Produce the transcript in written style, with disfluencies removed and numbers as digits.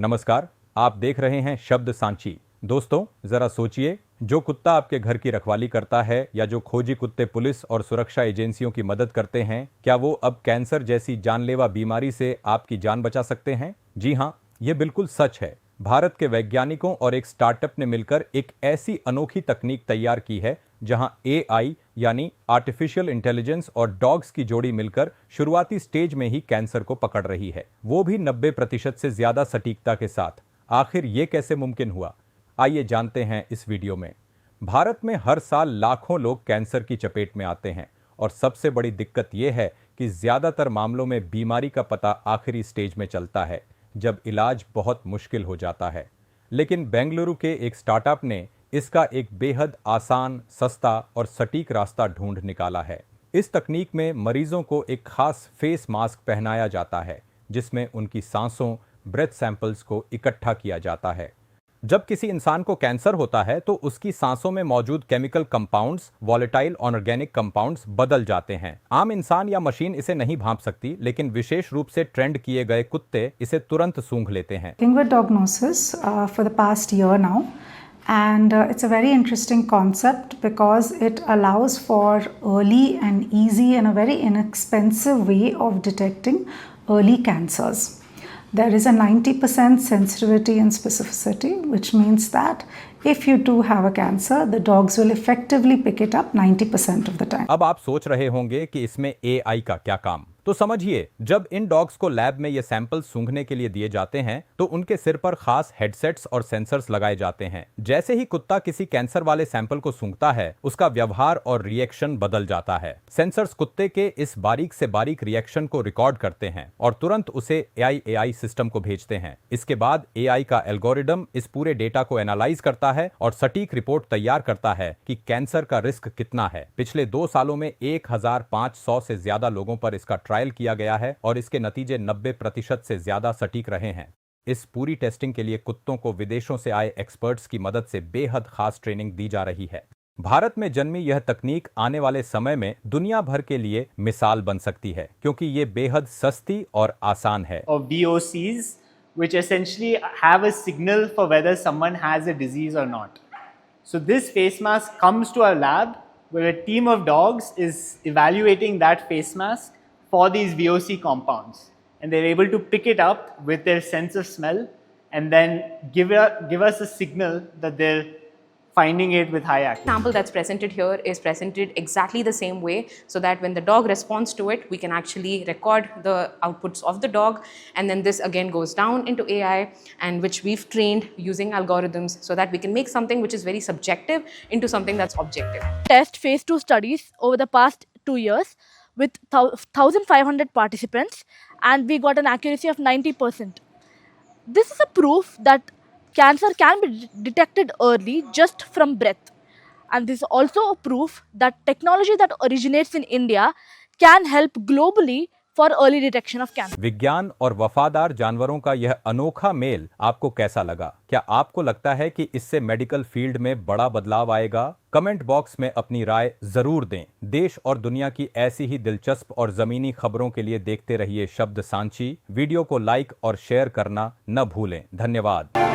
नमस्कार, आप देख रहे हैं शब्द सांची। दोस्तों, जरा सोचिए, जो कुत्ता आपके घर की रखवाली करता है या जो खोजी कुत्ते पुलिस और सुरक्षा एजेंसियों की मदद करते हैं, क्या वो अब कैंसर जैसी जानलेवा बीमारी से आपकी जान बचा सकते हैं? जी हां, ये बिल्कुल सच है। भारत के वैज्ञानिकों और एक स्टार्टअप ने मिलकर एक ऐसी अनोखी तकनीक तैयार की है जहां एआई यानी आर्टिफिशियल इंटेलिजेंस और डॉग्स की जोड़ी मिलकर शुरुआती स्टेज में ही कैंसर को पकड़ रही है, वो भी 90% से ज्यादा सटीकता के साथ। आखिर ये कैसे मुमकिन हुआ, आइए जानते हैं इस वीडियो में। भारत में हर साल लाखों लोग कैंसर की चपेट में आते हैं और सबसे बड़ी दिक्कत यह है कि ज्यादातर मामलों में बीमारी का पता आखिरी स्टेज में चलता है, जब इलाज बहुत मुश्किल हो जाता है। लेकिन बेंगलुरु के एक स्टार्टअप ने इसका एक बेहद आसान, सस्ता और सटीक रास्ता ढूंढ निकाला है। इस तकनीक में मरीजों को एक खास फेस मास्क पहनाया जाता है जिसमें उनकी सांसों, ब्रेथ सैंपल्स को इकट्ठा किया जाता है। जब किसी इंसान को कैंसर होता है तो उसकी सांसों में मौजूद chemical compounds, volatile organic compounds बदल जाते हैं। आम इंसान या मशीन इसे नहीं भांप सकती, लेकिन विशेष रूप से ट्रेंड किए गए कुत्ते इसे तुरंत सूंघ लेते हैं। With diagnosis for the past year now, and it's a very interesting concept because it allows for early and easy and a very inexpensive way of detecting early cancers. There is a 90% sensitivity and specificity, which means that if you do have a cancer, the dogs will effectively pick it up 90% of the time. अब आप सोच रहे होंगे कि इसमें AI का क्या काम, तो समझिए, जब इन डॉग्स को लैब में ये सैंपल सूंघने के लिए दिए जाते हैं तो उनके सिर पर खास हेडसेट्स और सेंसर्स लगाए जाते हैं। जैसे ही कुत्ता किसी कैंसर वाले सैंपल को सूंघता है, उसका व्यवहार और रिएक्शन बदल जाता है। सेंसर्स कुत्ते के इस बारीक से बारीक रिएक्शन को रिकॉर्ड करते हैं और तुरंत उसे एआई सिस्टम को भेजते हैं। इसके बाद एआई का एल्गोरिदम इस पूरे डेटा को एनालाइज करता है और सटीक रिपोर्ट तैयार करता है कि कैंसर का रिस्क कितना है। पिछले 2 सालों में 1500 से ज्यादा लोगों पर इसका ट्रायल किया गया है और इसके नतीजे 90% से ज्यादा सटीक रहे हैं। इस पूरी टेस्टिंग के लिए कुत्तों को विदेशों से आए एक्सपर्ट्स की मदद से बेहद खास ट्रेनिंग दी जा रही है। भारत में जन्मी यह तकनीक आने वाले समय में दुनिया भर के लिए मिसाल बन सकती है, क्योंकि ये बेहद सस्ती और आसान है। VOCs, which essentially have a signal for whether someone has a disease or not. So this face mask comes to our lab where a team of dogs is evaluating that face mask for these VOC compounds, and they're able to pick it up with their sense of smell and then give us a signal that they're finding it with high activity. The sample that's presented here is presented exactly the same way, so that when the dog responds to it, we can actually record the outputs of the dog, and then this again goes down into AI, and which we've trained using algorithms so that we can make something which is very subjective into something that's objective. Test phase 2 studies over the past 2 years with 1,500 participants, and we got an accuracy of 90%. This is a proof that cancer can be detected early just from breath. And this is also a proof that technology that originates in India can help globally for early detection of cancer. विज्ञान और वफादार जानवरों का यह अनोखा mail आपको कैसा लगा? क्या आपको लगता है कि इससे मेडिकल फील्ड में बड़ा बदलाव आएगा? कमेंट बॉक्स में अपनी राय जरूर दें। देश और दुनिया की ऐसी ही दिलचस्प और जमीनी खबरों के लिए देखते रहिए शब्द सांची। वीडियो को लाइक और शेयर करना न भूलें। धन्यवाद।